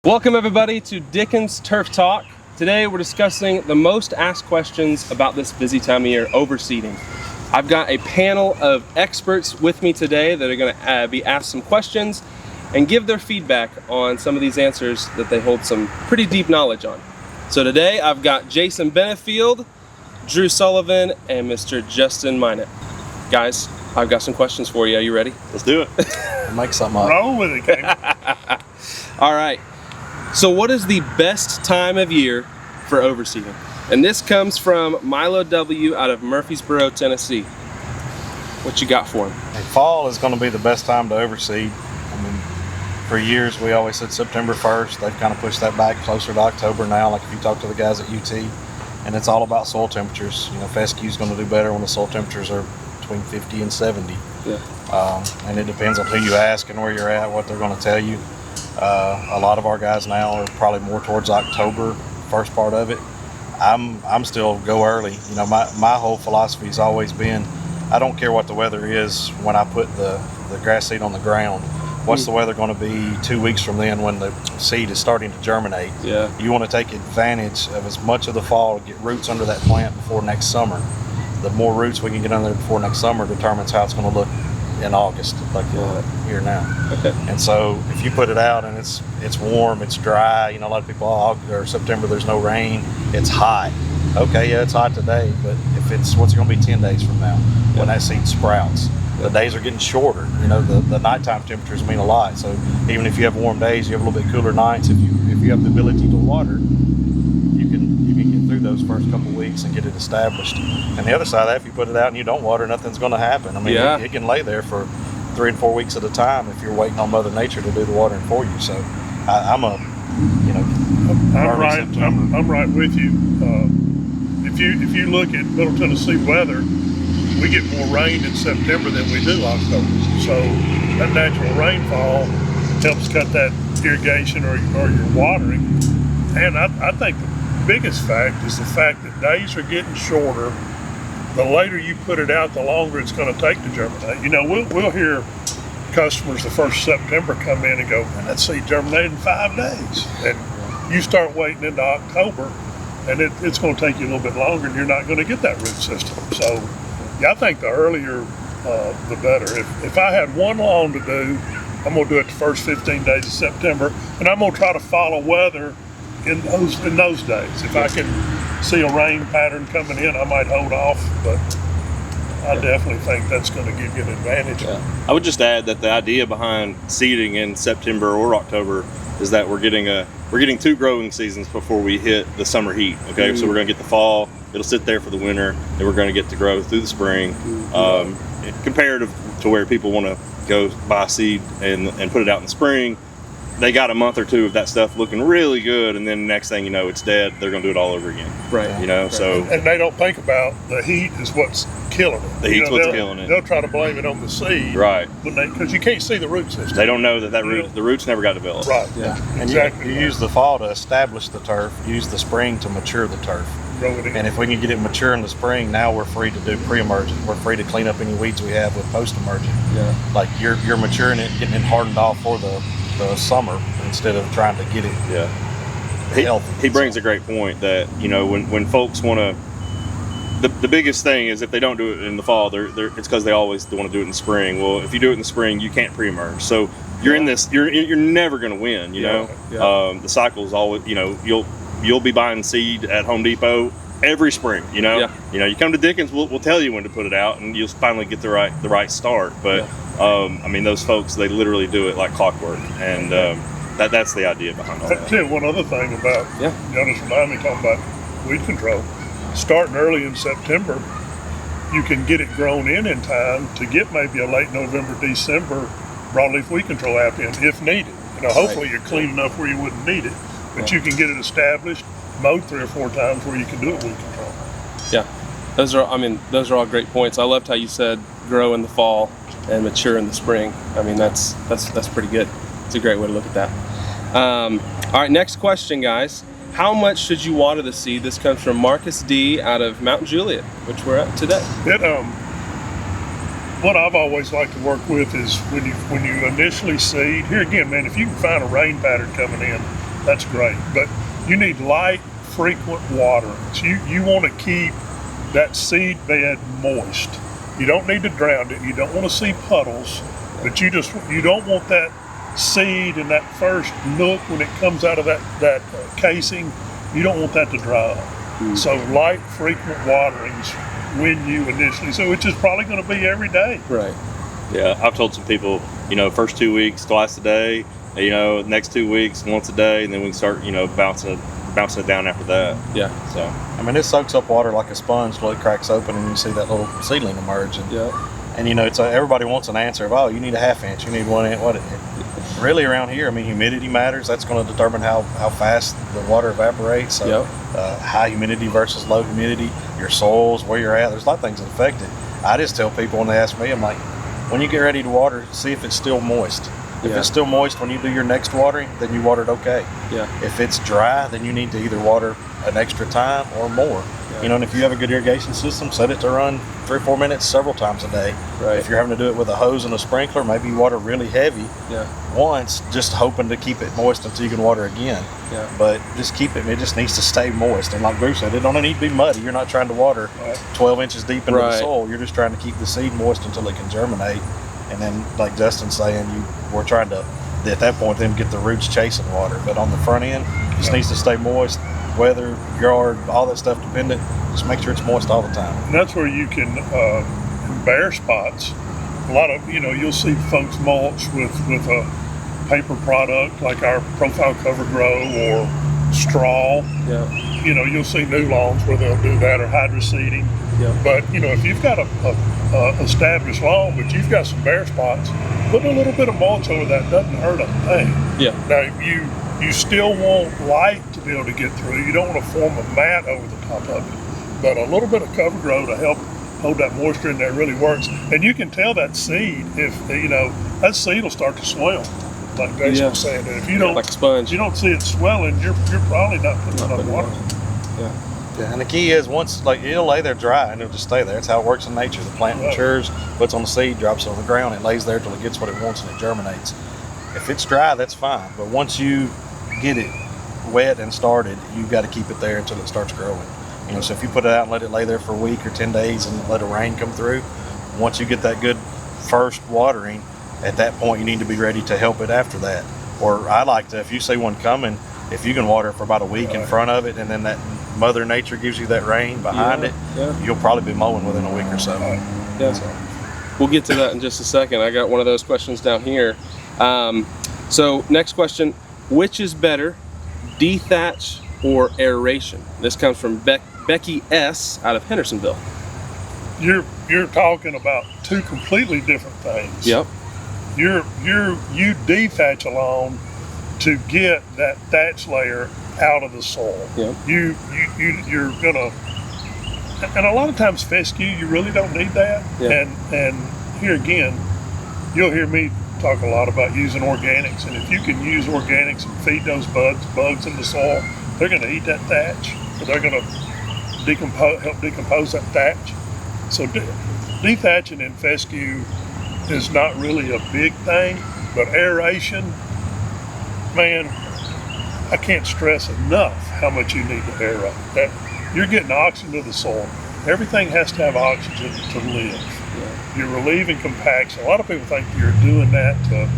Welcome everybody to Dickens Turf Talk. Today we're discussing the most asked questions about this busy time of year, overseeding. I've got a panel of experts with me today that are going to be asked some questions and give their feedback on some of these answers that they hold some pretty deep knowledge on. So today I've got Jason Benefield, Drew Sullivan, and Mr. Justin Minot. Guys, I've got some questions for you. Are you ready? Let's do it. Make something up. Roll with it, King. All right. So what is the best time of year for overseeding? And this comes from Milo W. out of Murfreesboro, Tennessee. What you got for him? Fall is going to be the best time to overseed. I mean, for years we always said September 1st. They've kind of pushed that back closer to October now, like if you talk to the guys at UT. And it's all about soil temperatures. You know, Fescue is going to do better when the soil temperatures are between 50 and 70. Yeah. And it depends on who you ask and where you're at, what they're going to tell you. A lot of our guys now are probably more towards October, first part of it. I'm still go early. You know, my whole philosophy has always been, I don't care what the weather is when I put the grass seed on the ground. What's the weather going to be 2 weeks from then when the seed is starting to germinate? Yeah. You want to take advantage of as much of the fall to get roots under that plant before next summer. The more roots we can get under there before next summer determines how it's going to look in August, like here now. Okay. And so if you put it out and it's warm, it's dry, you know, a lot of people, or September there's no rain, it's hot. Okay, yeah, it's hot today, but if it's, what's it going to be 10 days from now when that seed sprouts? The days are getting shorter. You know, the nighttime temperatures mean a lot. So even if you have warm days, you have a little bit cooler nights. If you have the ability to water, you can get through those first couple weeks and get it established. And the other side of that, if you put it out and you don't water, nothing's going to happen. I mean, it can lay there for 3 and 4 weeks at a time if you're waiting on Mother Nature to do the watering for you. So I'm right with you. If you look at Middle Tennessee weather, we get more rain in September than we do October. So that natural rainfall helps cut that irrigation or your watering. And I think the biggest fact is the fact that days are getting shorter. The later you put it out, the longer it's going to take to germinate. You know, we'll hear customers the first September come in and go, man, that seed germinated in 5 days. And you start waiting into October, and it's going to take you a little bit longer, and you're not going to get that root system. So, yeah, I think the earlier, the better. If I had one lawn to do, I'm going to do it the first 15 days of September, and I'm going to try to follow weather in those days. If I can see a rain pattern coming in, I might hold off, but I definitely think that's going to give you an advantage. Yeah. I would just add that the idea behind seeding in September or October is that we're getting 2 growing seasons before we hit the summer heat. Okay, so we're going to get the fall, it'll sit there for the winter, and we're going to get to grow through the spring. Comparative to where people want to go buy seed and put it out in the spring, they got a month or 2 of that stuff looking really good, and then the next thing you know, it's dead. They're going to do it all over again. Right. You know, so. And they don't think about the heat is what's killing it. The heat's what's killing it. They'll try to blame it on the seed. Right. Because you can't see the root system. They don't know that the roots never got developed. Right. Yeah. And Exactly. you use the fall to establish the turf, use the spring to mature the turf. Grow it in. And if we can get it mature in the spring, now we're free to do pre-emergent. We're free to clean up any weeds we have with post-emergent. Yeah. Like you're maturing it, getting it hardened off for the summer instead of trying to get it healthy. He brings a great point that, you know, when folks want to, the biggest thing is if they don't do it in the fall, it's because they always want to do it in the spring. Well, if you do it in the spring, you can't pre-emerge. So you're in this, you're never going to win, you know. Yeah. The cycle is always, you know, you'll be buying seed at Home Depot every spring, you know. Yeah. You know, you come to Dickens, we'll tell you when to put it out, and you'll finally get the right start. But I mean, those folks, they literally do it like clockwork, and that's the idea behind all that. Tell you one other thing about, y'all just remind me talking about weed control. Starting early in September, you can get it grown in time to get maybe a late November, December broadleaf weed control app in if needed. You know, hopefully you're clean enough where you wouldn't need it, but you can get it established, mowed 3 or 4 times where you can do it weed control. Yeah. Those are all great points. I loved how you said grow in the fall and mature in the spring. I mean, that's pretty good. It's a great way to look at that. All right, next question, guys. How much should you water the seed? This comes from Marcus D. out of Mount Juliet, which we're at today. What I've always liked to work with is when you initially seed. Here again, man, if you can find a rain pattern coming in, that's great. But you need light, frequent waterings. You want to keep that seed bed moist. You don't need to drown it. You don't want to see puddles, but you don't want that seed in that first nook when it comes out of that casing. You don't want that to dry up. So light, frequent waterings when you initially. So which is probably going to be every day. Right. Yeah, I've told some people, first 2 weeks twice a day, next 2 weeks once a day, and then we can start, bouncing it down after that. Yeah. So I mean, it soaks up water like a sponge till it cracks open and you see that little seedling emerge. And it's everybody wants an answer of, oh, you need a ½ inch, you need 1 inch. What? Really around here, I mean, humidity matters. That's going to determine how fast the water evaporates. So high humidity versus low humidity, your soils, where you're at. There's a lot of things that affect it. I just tell people when they ask me, I'm like, when you get ready to water, see if it's still moist. If it's still moist when you do your next watering, then you watered okay. If it's dry, then you need to either water an extra time or more. And if you have a good irrigation system, set it to run 3 or 4 minutes several times a day. If you're having to do it with a hose and a sprinkler, maybe you water really heavy once, just hoping to keep it moist until you can water again. But just keep it just needs to stay moist. And like Bruce said, it don't need to be muddy. You're not trying to water 12 inches deep into the soil. You're just trying to keep the seed moist until it can germinate. And then, like Justin's saying, we're trying to, at that point, then get the roots chasing water. But on the front end, it just needs to stay moist. Weather, yard, all that stuff dependent. Just make sure it's moist all the time. And that's where you can, in bare spots, a lot of, you'll see folks mulch with a paper product like our Profile Cover Grow or straw. You'll see new lawns where they'll do that, or hydroseeding. But, if you've got a established lawn, but you've got some bare spots, putting a little bit of mulch over that doesn't hurt a thing. Now, you still want light to be able to get through. You don't want to form a mat over the top of it. But a little bit of cover grow to help hold that moisture in there really works. And you can tell that seed, if, that seed will start to swell, like Jason was saying. And if you don't, like a sponge. You don't see it swelling, you're probably not putting enough water. And the key is once, it'll lay there dry and it'll just stay there. That's how it works in nature. The plant matures, puts on the seed, drops it on the ground, it lays there till it gets what it wants and it germinates. If it's dry, that's fine. But once you get it wet and started, you've got to keep it there until it starts growing. So if you put it out and let it lay there for a week or 10 days and let a rain come through, once you get that good first watering, at that point you need to be ready to help it after that. Or I like to, if you see one coming, if you can water it for about a week in front of it, and then that Mother Nature gives you that rain behind it, you'll probably be mowing within a week or so. We'll get to that in just a second. I got one of those questions down here. So next question, which is better, dethatch or aeration? This comes from Becky S. out of Hendersonville. You're talking about two completely different things. You dethatch a lawn to get that thatch layer out of the soil. You're gonna, and a lot of times fescue, you really don't need that. And here again, you'll hear me talk a lot about using organics, and if you can use organics and feed those bugs in the soil, they're going to eat that thatch, or they're going to help decompose that thatch. So dethatching in fescue is not really a big thing, but aeration, man, I can't stress enough how much you need to aerate. That you're getting oxygen to the soil. Everything has to have oxygen to live. You're relieving compaction. A lot of people think you're doing that to,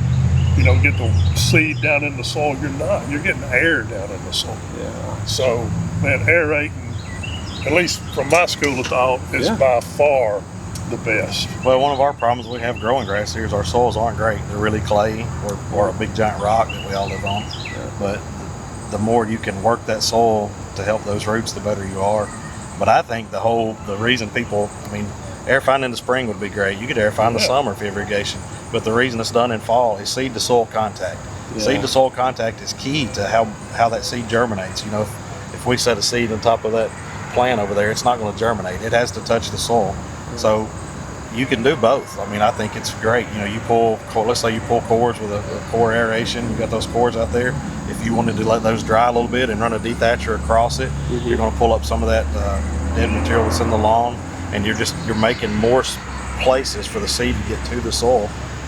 get the seed down in the soil. You're not. You're getting air down in the soil. So, man, aerating, at least from my school of thought, is by far the best. Well, one of our problems we have growing grass here is our soils aren't great. They're really clayey or a big giant rock that we all live on. But the more you can work that soil to help those roots, the better you are. But I think the reason people, air fine in the spring would be great. You could air fine in the summer if you have irrigation. But the reason it's done in fall is seed to soil contact. Seed to soil contact is key to how that seed germinates. If we set a seed on top of that plant over there, it's not going to germinate. It has to touch the soil. So you can do both. I think it's great. Let's say you pull cores with a core aeration. You've got those cores out there. If you wanted to let those dry a little bit and run a dethatcher across it, you're going to pull up some of that dead material that's in the lawn, and you're making more places for the seed to get to the soil.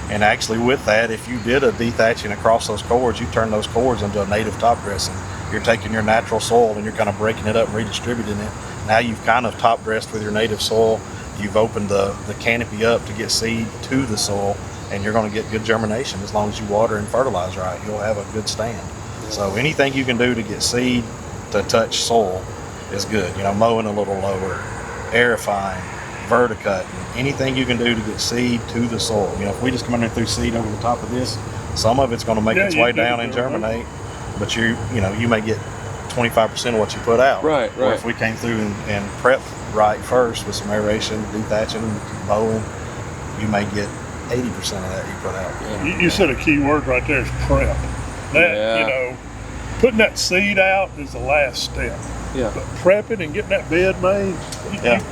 And actually with that, if you did a dethatching across those cords, you turn those cords into a native top dressing. You're taking your natural soil and you're kind of breaking it up and redistributing it. Now you've kind of top dressed with your native soil. You've opened the canopy up to get seed to the soil, and you're going to get good germination as long as you water and fertilize right. You'll have a good stand. So anything you can do to get seed to touch soil is good. Mowing a little lower, aerifying, verticutting, anything you can do to get seed to the soil. If we just come in there and threw seed over the top of this, some of it's going to make its way down and germinate, but you may get 25% of what you put out. Right. Or if we came through and prepped right first with some aeration, dethatching, mowing, you may get 80% of that you put out. You said a key word right there is prep. That, putting that seed out is the last step. Yeah. But prepping and getting that bed made,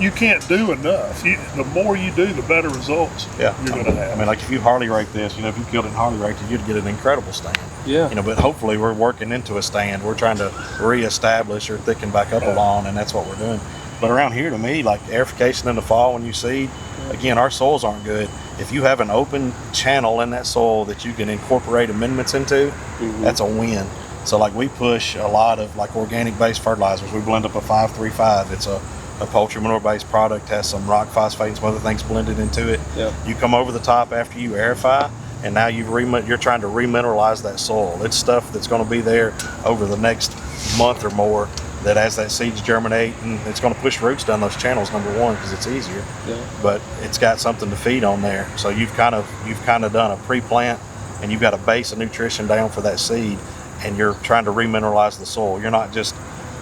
you can't do enough. The more you do, the better results you're going to have. I mean, like if you Harley rake this, if you killed it and Harley raked it, you'd get an incredible stand. Yeah. But hopefully we're working into a stand. We're trying to reestablish or thicken back up a lawn, and that's what we're doing. But around here, to me, like aerification in the fall when you seed, again, our soils aren't good. If you have an open channel in that soil that you can incorporate amendments into, that's a win. So like we push a lot of like organic based fertilizers. We blend up a 5-3-5. It's a poultry manure based product, has some rock phosphate and some other things blended into it. Yep. You come over the top after you aerify, and now you're trying to remineralize that soil. It's stuff that's going to be there over the next month or more, that as that seeds germinate, and it's going to push roots down those channels, number one, because it's easier. But it's got something to feed on there. So you've kind of done a pre-plant, and you've got a base of nutrition down for that seed, and you're trying to remineralize the soil. You're not just,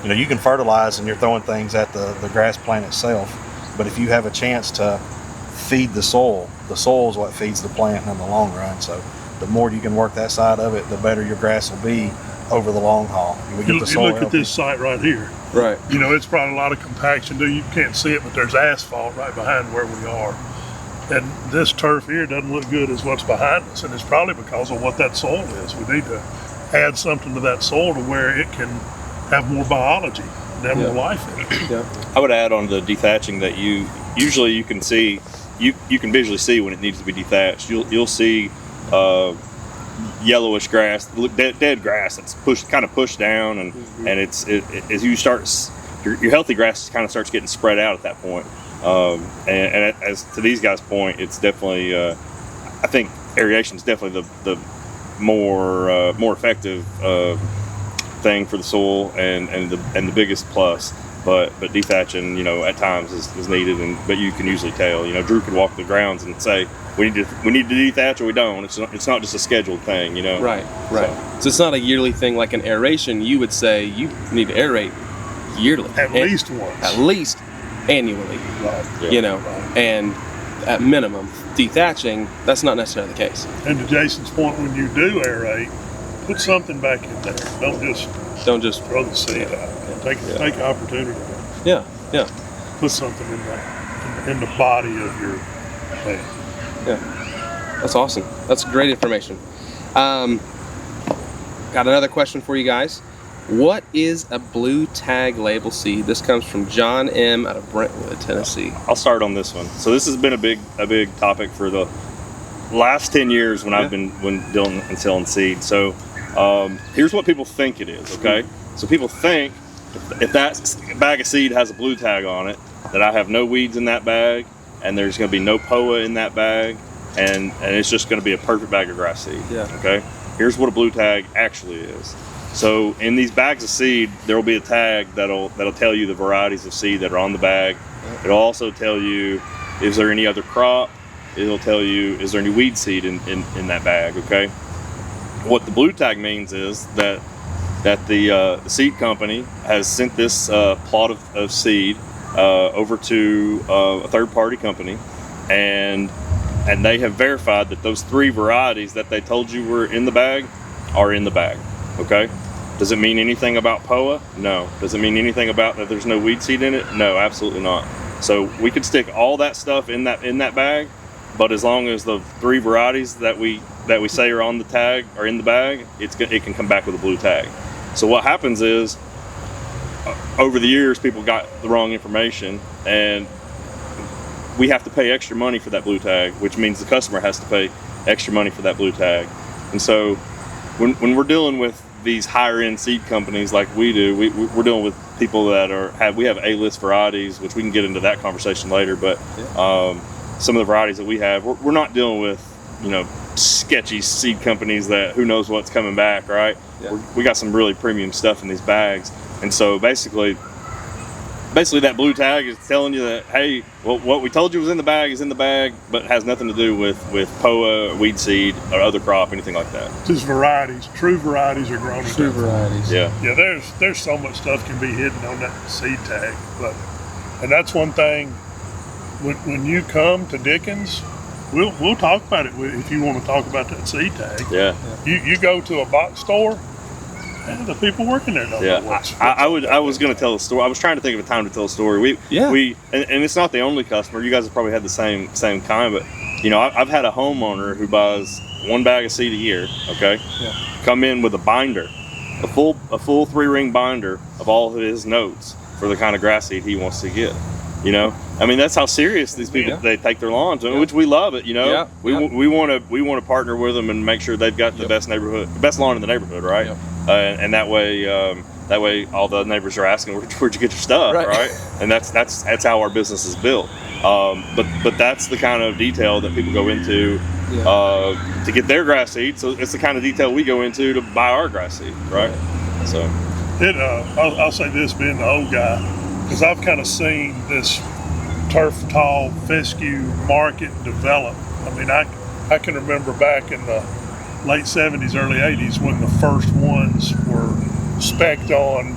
you can fertilize and you're throwing things at the grass plant itself, but if you have a chance to feed the soil is what feeds the plant in the long run. So the more you can work that side of it, the better your grass will be over the long haul. You look at this site right here. Right. It's probably a lot of compaction. You can't see it, but there's asphalt right behind where we are. And this turf here doesn't look good as what's behind us, and it's probably because of what that soil is. We need to add something to that soil to where it can have more biology and have more life in it. I would add on the dethatching that you can see, you can visually see when it needs to be dethatched. You'll see yellowish grass, dead grass that's pushed down, and as you start, your healthy grass kind of starts getting spread out at that point. And as to these guys' point, it's definitely I think aeration is definitely the more effective thing for the soil and the biggest plus. But dethatching, at times is needed, but you can usually tell. Drew could walk the grounds and say, we need to dethatch or we don't. It's not just a scheduled thing, Right. So it's not a yearly thing like an aeration. You would say you need to aerate yearly, at least once, at least annually. Right. And at minimum, dethatching, that's not necessarily the case. And to Jason's point, when you do aerate, put something back in there. Don't just throw the seed out. Take the opportunity. Yeah. Put something in the body of your plant. Yeah, that's awesome. That's great information. Got another question for you guys. What is a blue tag label seed? This comes from John M. out of Brentwood, Tennessee. I'll start on this one. So this has been a big topic for the last 10 years when I've been dealing and selling seed. So here's what people think it is. Okay, so people think if that bag of seed has a blue tag on it, that I have no weeds in that bag, and there's going to be no POA in that bag, and it's just going to be a perfect bag of grass seed. Okay, here's what a blue tag actually is. So in these bags of seed, there will be a tag that'll tell you the varieties of seed that are on the bag. It'll also tell you, is there any other crop? It'll tell you, is there any weed seed in that bag? Okay, what the blue tag means is that the seed company has sent this plot of seed over to a third-party company, and they have verified that those 3 varieties that they told you were in the bag are in the bag. Okay, does it mean anything about POA? No. Does it mean anything about that there's no weed seed in it? No, absolutely not. So we could stick all that stuff in that bag, but as long as the 3 varieties that we say are on the tag are in the bag, it can come back with a blue tag. So what happens is, over the years, people got the wrong information, and we have to pay extra money for that blue tag, which means the customer has to pay extra money for that blue tag. And so when we're dealing with these higher end seed companies like we do, we're dealing with people that we have A-list varieties, which we can get into that conversation later. But some of the varieties that we have, we're not dealing with, sketchy seed companies that who knows what's coming back, right? Yeah. We got some really premium stuff in these bags. And so basically that blue tag is telling you that, hey, well, what we told you was in the bag is in the bag, but has nothing to do with POA, or weed seed, or other crop, anything like that. Just varieties. True varieties are grown. True varieties. Yeah. Yeah, there's so much stuff can be hidden on that seed tag. And that's one thing, when you come to Dickens, we'll talk about it if you want to talk about that seed tag. Yeah. You go to a box store, and the people working there don't know what's I was going to tell a story. I was trying to think of a time to tell a story. And it's not the only customer. You guys have probably had the same kind, but I've had a homeowner who buys one bag of seed a year. Okay. Yeah. Come in with a binder, a full 3-ring binder of all of his notes for the kind of grass seed he wants to get. I mean, that's how serious these people they take their lawns, which we love it. We want to partner with them and make sure they've got the best lawn in the neighborhood, right? Yep. And that way all the neighbors are asking, where'd you get your stuff, right? And that's how our business is built. But that's the kind of detail that people go into to get their grass seed. So it's the kind of detail we go into to buy our grass seed, right? So I'll say this, being the old guy, because I've kind of seen this turf tall fescue market develop. I mean, I can remember back in the late 70s, early 80s when the first ones were spec'd on,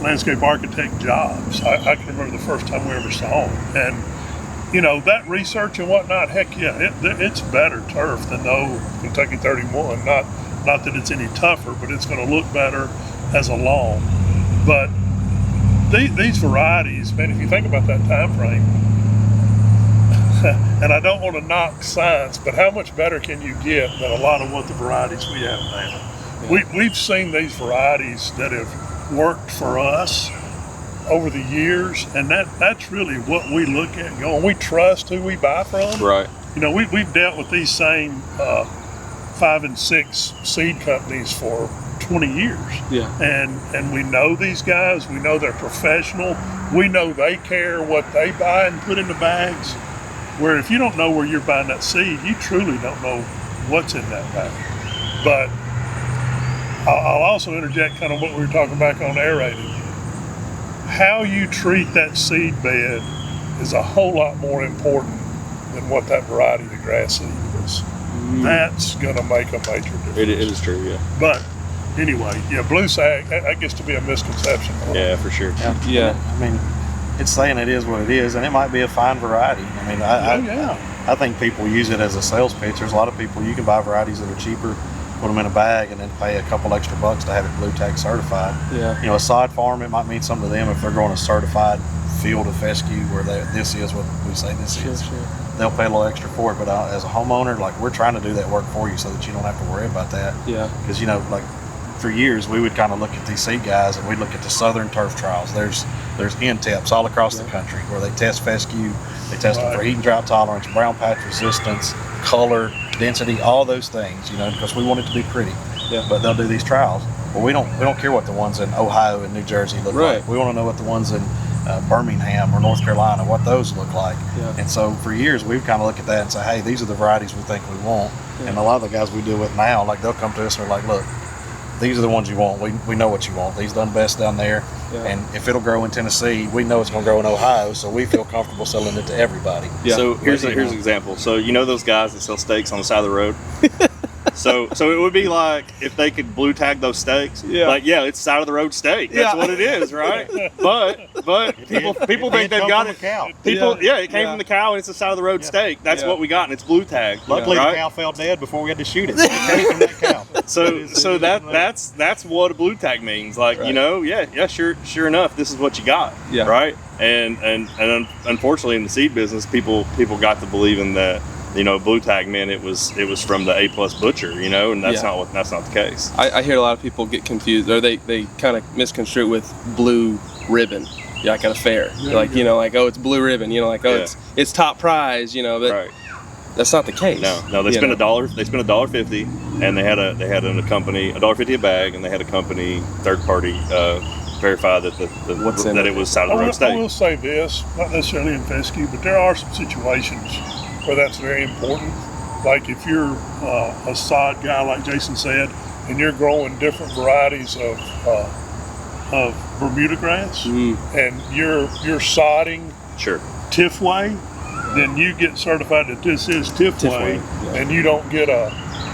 landscape architect jobs. I can remember the first time we ever saw them. And, that research and whatnot, heck yeah, it's better turf than the old Kentucky 31. Not that it's any tougher, but it's going to look better as a lawn. But these varieties, man, if you think about that time frame, and I don't want to knock science, but how much better can you get than a lot of what the varieties we have now? Yeah. We've seen these varieties that have worked for us over the years, and that's really what we look at going. We trust who we buy from. Right. We've dealt with these same 5 and 6 seed companies for 20 years. Yeah. And we know these guys, we know they're professional, we know they care what they buy and put in the bags. Where if you don't know where you're buying that seed, you truly don't know what's in that bag. But I'll also interject kind of what we were talking back on aerating. How you treat that seed bed is a whole lot more important than what that variety of grass seed is. That's going to make a major difference. It is true, yeah. But anyway, blue sag, that gets to be a misconception. Yeah, for sure. Yeah. I mean, it's saying it is what it is, and it might be a fine variety. I mean, I think people use it as a sales pitch. There's a lot of people, you can buy varieties that are cheaper, put them in a bag, and then pay a couple extra bucks to have it blue tag certified. Yeah. A side farm, it might mean something to them if they're growing a certified field of fescue where this is what we say this is. Sure. They'll pay a little extra for it, but as a homeowner, we're trying to do that work for you so that you don't have to worry about that. Yeah. Because, for years, we would kind of look at these seed guys and we'd look at the southern turf trials. There's NTEPs all across the country where they test fescue, they test them for heat and drought tolerance, brown patch resistance, color, density, all those things, because we want it to be pretty. Yeah. But they'll do these trials. Well, we don't care what the ones in Ohio and New Jersey look like. We want to know what the ones in Birmingham or North Carolina, what those look like. Yeah. And so for years, we've kind of looked at that and say, hey, these are the varieties we think we want. Yeah. And a lot of the guys we deal with now, they'll come to us and they're like, look, these are the ones you want. We know what you want. These done best down there. Yeah. And if it'll grow in Tennessee, we know it's going to grow in Ohio, so we feel comfortable selling it to everybody. Yeah. So here's an example. So those guys that sell steaks on the side of the road? So it would be like if they could blue tag those steaks. Yeah. It's side of the road steak. That's what it is, right? But people think they've got it. Cow. It came from the cow and it's a side of the road steak. That's what we got, and it's blue tag. Luckily, the cow fell dead before we had to shoot it. It came from that cow. So that's what a blue tag means. Sure enough, this is what you got. Yeah. Right. And unfortunately, in the seed business, people got to believing that. Blue tag meant it was from the A+ butcher, and that's not the case. I hear a lot of people get confused, or they kind of misconstrue it with blue ribbon, like at a fair. It's blue ribbon, it's top prize, but right. that's not the case. No, they spent $1. They spent $1.50, and they had a company $1.50 a bag, and they had a company third party verify that that it was side of the road I steak. will say this, not necessarily in Fescue, but there are some situations where that's very important. Like if you're a sod guy, like Jason said, and you're growing different varieties of Bermuda grass, and you're sodding Sure. Tiffway, then you get certified that this is Tiffway, and you don't get a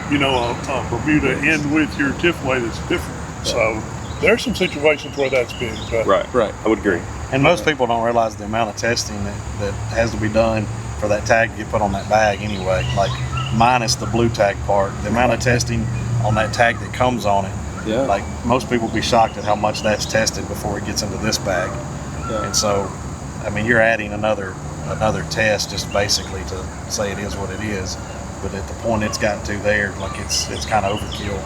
Bermuda in with your Tiffway that's different. So there's some situations where that's big. But Right. I would agree. And most people don't realize the amount of testing that has to be done for that tag to get put on that bag anyway. Like minus the blue tag part, the amount of testing on that tag that comes on it. Yeah. Like most people be shocked at how much that's tested before it gets into this bag. Yeah. And so, I mean, you're adding another test just basically to say it is what it is. But at the point it's gotten to there, like it's kind of overkill.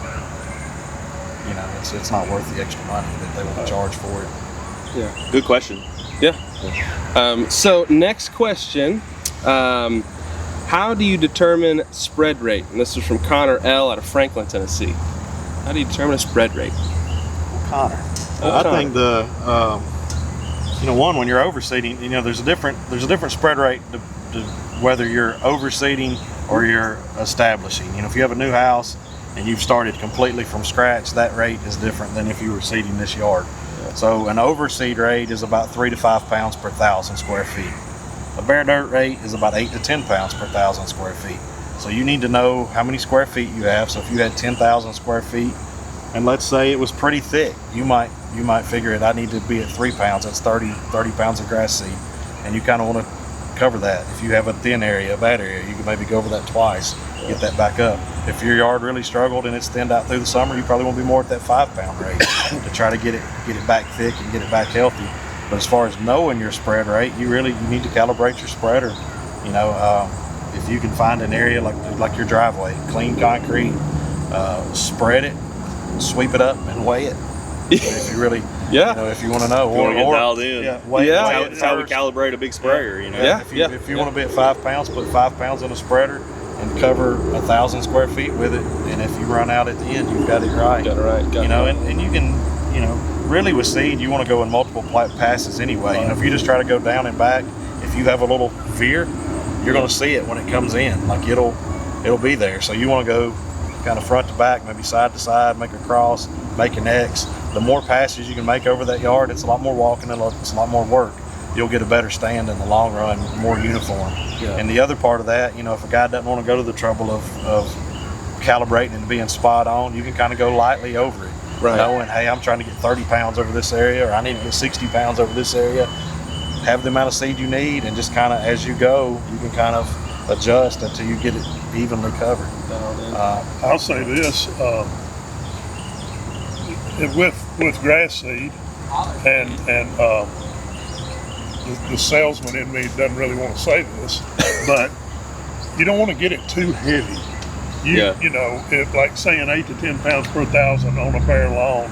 You know, it's not worth the extra money that they want to charge for it. Yeah. Good question. Yeah. So next question, how do you determine spread rate? And this is from Connor L. out of Franklin, Tennessee. How do you determine a spread rate? Connor. I think one, when you're overseeding, there's a different spread rate to whether you're overseeding or you're establishing. If you have a new house and you've started completely from scratch, that rate is different than if you were seeding this yard. So an overseed rate is about 3 to 5 pounds per 1,000 square feet. A bare dirt rate is about 8 to 10 pounds per 1,000 square feet. So you need to know how many square feet you have. So if you had 10,000 square feet, and let's say it was pretty thick, you might figure it, I need to be at 3 pounds. That's 30 pounds of grass seed. And you kind of want to cover that. If you have a thin area, a bad area, you can maybe go over that twice, get that back up. If your yard really struggled and it's thinned out through the summer, you probably want to be more at that 5 pound rate to try to get it back thick and get it back healthy. But as far as knowing your spread rate, you need to calibrate your spreader. If you can find an area like your driveway, clean concrete, spread it, sweep it up, and weigh it. If you really, if you want to know, You want to get dialed in. That's how we calibrate a big sprayer. If you want to be at 5 pounds, put 5 pounds in a spreader and cover 1,000 square feet with it. And if you run out at the end, you've got it right. And you can, really with seed, you want to go in multiple passes anyway. If you just try to go down and back, if you have a little fear, you're going to see it when it comes in. Like it'll be there. So you want to go kind of front to back, maybe side to side, make a cross, make an X. The more passes you can make over that yard, it's a lot more walking and it's a lot more work. You'll get a better stand in the long run, more uniform. Yeah. And the other part of that, if a guy doesn't want to go to the trouble of calibrating and being spot on, you can kind of go lightly over it. Right. Knowing, hey, I'm trying to get 30 pounds over this area, or I need to get 60 pounds over this area. Have the amount of seed you need, and just kind of as you go, you can kind of adjust until you get it evenly covered. I'll say this, with grass seed, and the salesman in me doesn't really want to say this, but you don't want to get it too heavy. If like saying 8 to 10 pounds per 1,000 on a bare lawn,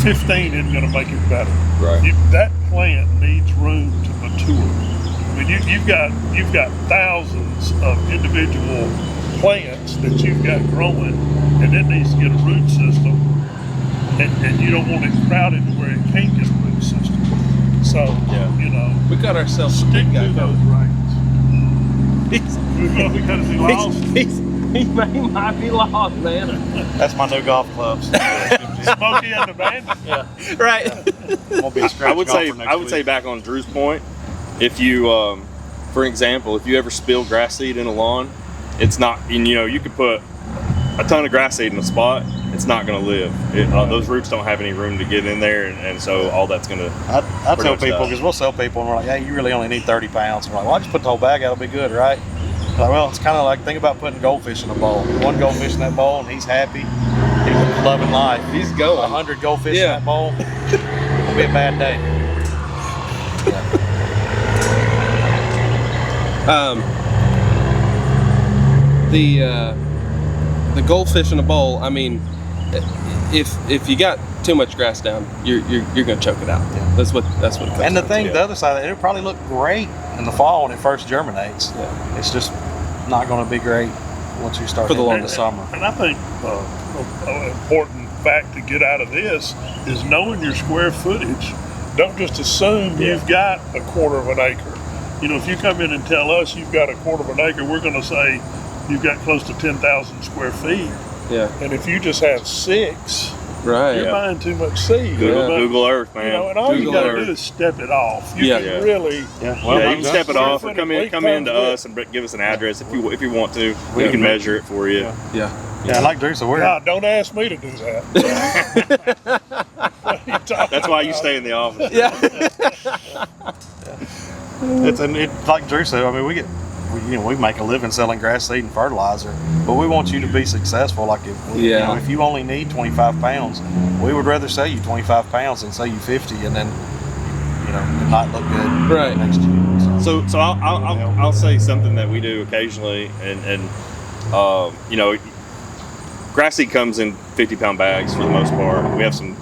15 isn't going to make it better. Right. That plant needs room to mature. I mean, you've got thousands of individual plants that you've got growing, and it needs to get a root system, and you don't want it crowded to where it can't get a root system. So, we got ourselves stick a big guy to those reins. Because he lost. He might be lost, man. That's my new golf clubs. Smokey and the Bandit. Yeah. Right. Won't be a scratch I would golfer next say week. back on Drew's point, if you, for example, if you ever spill grass seed in a lawn, it's not, you could put a ton of grass seed in a spot, it's not going to live. Those roots don't have any room to get in there, and so all that's going to. I tell people, because we'll sell people, and we're like, hey, you really only need 30 pounds. And we're like, well, I just put the whole bag out, it'll be good, right? Like, well, it's kind of like, think about putting goldfish in a bowl. One goldfish in that bowl, and he's happy. He's loving life. He's going. 100 goldfish in that bowl, it'll be a bad day. The goldfish in a bowl, I mean, if you got too much grass down, you're gonna choke it out. Yeah. That's what it comes And the down thing, to. the other side of it, it'll probably look great in the fall when it first germinates. Yeah. It's just, not going to be great once you start For the hitting long the summer. And I think an important fact to get out of this is knowing your square footage. Don't just assume you've got a quarter of an acre. You know, if you come in and tell us you've got a quarter of an acre, we're going to say you've got close to 10,000 square feet. Yeah. And if you just have 6, Right. you're buying too much seed. Google Earth, man. You know, and all you Google got to Earth. do is step it off. You Yeah. can really. You can step it off or come in Footage to us and give us an address if you want to. We can measure it for you. Yeah. Yeah, like Drew said, God, don't ask me to do that. What are you talking That's why you about? stay in the office. Yeah. like Drew said, I mean, we make a living selling grass seed and fertilizer, but we want you to be successful. Like if you only need 25 pounds, we would rather sell you 25 pounds than sell you 50, and then it not look good Right. next year. So I'll say something that we do occasionally, and grass seed comes in 50-pound bags for the most part. We have some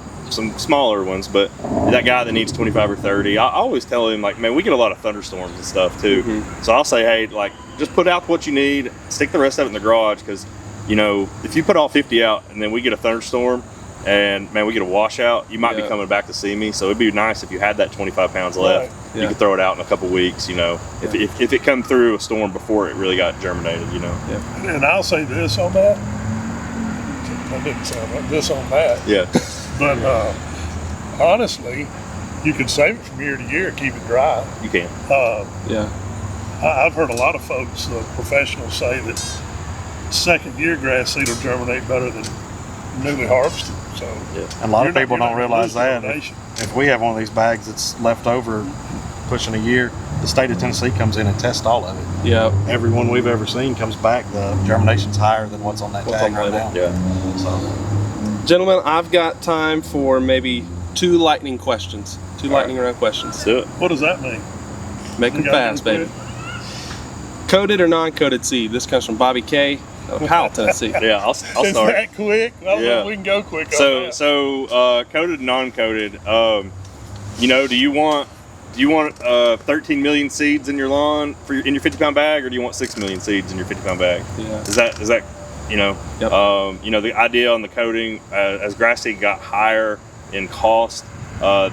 smaller ones, but that guy that needs 25 or 30, I always tell him, like, man, we get a lot of thunderstorms and stuff too. Mm-hmm. So I'll say, hey, like, just put out what you need, stick the rest of it in the garage, because if you put all 50 out and then we get a thunderstorm and man, we get a washout, you might be coming back to see me. So it'd be nice if you had that 25 pounds left. Right. Yeah. You could throw it out in a couple weeks, if it come through a storm before it really got germinated, Yeah. And I'll say this on that. That didn't sound like this on that. Yeah. But honestly, you can save it from year to year, keep it dry. You can. Yeah. I've heard a lot of folks, professionals, say that second year grass seed will germinate better than newly harvested. So And a lot of you're people not don't realize gonna lose that. germination. If we have one of these bags that's left over pushing a year, the state of Tennessee comes in and tests all of it. Yeah. Every one we've ever seen comes back, the germination's higher than what's on that What's tag on right the now. label. Yeah. So, Gentlemen, I've got time for maybe 2 lightning questions. 2 lightning round questions. Let's do it. What does that mean? Make them You gotta fast, do baby. Coated or non-coated seed? This comes from Bobby K. of Powell, Tennessee. Yeah, I'll Is start. that quick? Well, Yeah. we can go quick on that. So coated, non-coated. Do you want 13 million seeds in your lawn in your 50-pound bag, or do you want 6 million seeds in your 50-pound bag? Yeah. Is that Yep. the idea on the coating, as grass seed got higher in cost,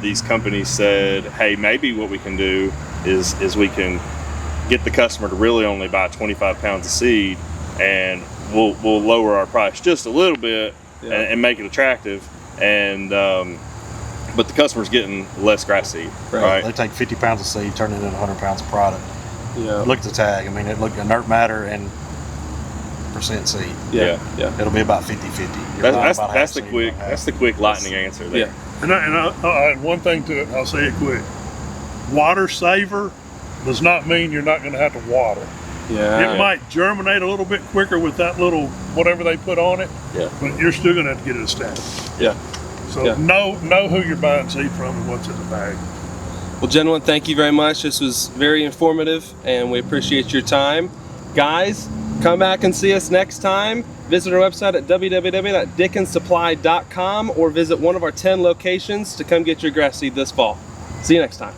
these companies said, hey, maybe what we can do is we can get the customer to really only buy 25 pounds of seed, and we'll lower our price just a little bit and make it attractive, and but the customer's getting less grass seed, right? they take 50 pounds of seed, turn it into 100 pounds of product. Yeah. Look at the tag. I mean, it looked inert matter and percent seed. Yeah. Yeah. It'll be about 50-50. You're buying That's about half the seed, quick about half. that's the quick lightning answer there. Yeah. And I add one thing to it, and I'll say it quick. Water saver does not mean you're not going to have to water. Yeah. It might germinate a little bit quicker with that little whatever they put on it, Yeah. but you're still going to have to get it established. Yeah. So Yeah. know who you're buying seed from and what's in the bag. Well, gentlemen, thank you very much. This was very informative, and we appreciate your time. Guys, come back and see us next time. Visit our website at www.dickenssupply.com or visit one of our 10 locations to come get your grass seed this fall. See you next time.